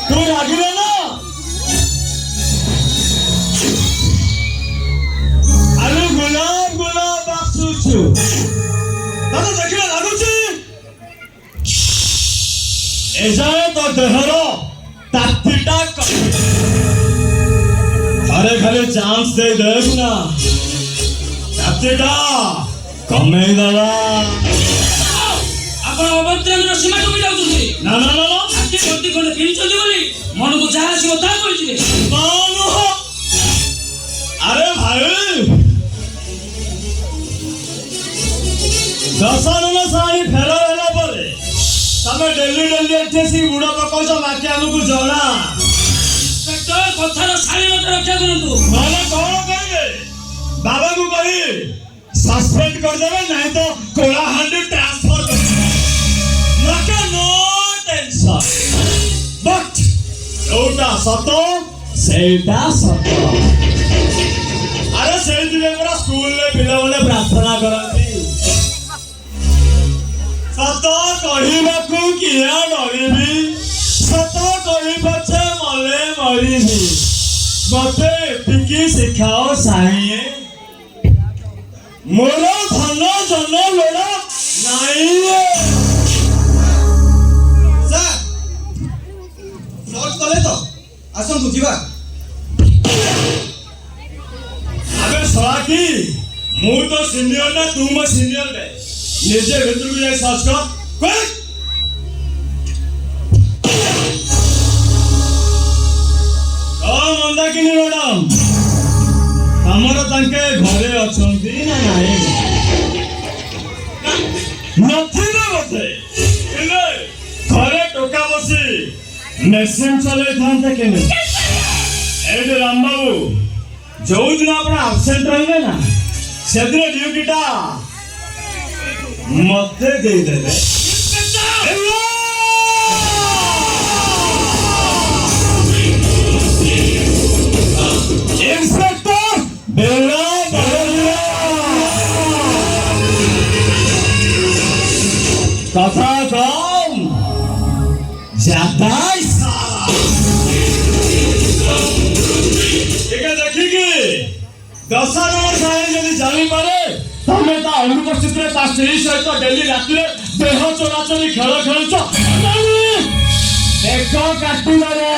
तू रागिले ना अरे गुलाब गुलाब बासुचु दादा देखिले लागुची एजाए तो देहरो तात्तिटा अरे खाली चांस दे देख ना तात्तिटा कमे दादा ଆପଣ ଅଭଦ୍ରାମୀର ସୀମା କମି ଯାଉଛନ୍ତି। ନା ନା ନା ନା ଆଜି ଗତି ଖଣ୍ଡେ କିଣିଛନ୍ତି ବୋଲି ମନକୁ ଯାହା ଆସିବ ତାହା କହିଯିବେ। अरे भाई दशहरा साई फेर होला परे तमे डेली डेली एठेसी बुढ़ा पकाउछ बाकी हमकु जଣା इंस्पेक्टर कथार शालीनता रक्षा करंतु। माने कोन कहिबे बाबा को कहि सस्पेंड कर देबे नहीं तो कोला हांडी ट्रांसफर कर नके नो टेंशन बट ओटा सतो सेटा सतो अरे से पूरा स्कूल में पिला मैंने प्रार्थना करती सत कहवाकू किया डरबी सत कही पछे मले मरबी मते एतिकी शिखाओ साईए मोर धन जन लोड़ा नहीं सर नोट कले तो आसंतु जीवा अबे सवाकी मु तो सीनियर ना तू मो सीनियर दे निजे भीतर को जाई सर्च कर क्विक मंदाकिनी मैडम हमर तांके घरे अछंती ना नाही नथी ना बसे इले घरे टोका बसी मेसिन चले थांते केने ए जे राम बाबू जो दिन आप आबसेंट रहिबे ना से दिन ड्यूटीटा मते दे देबे इंस्पेक्टर बेला बहरिया कथा कम ज्यादा देखिकी दशहरा सारे जदि जानी पारे तमे ता अनुपस्थित रे ता स्त्री सहित डेली राति रे देह चोराचोरी खेल खेलुछ देखो काटी मारे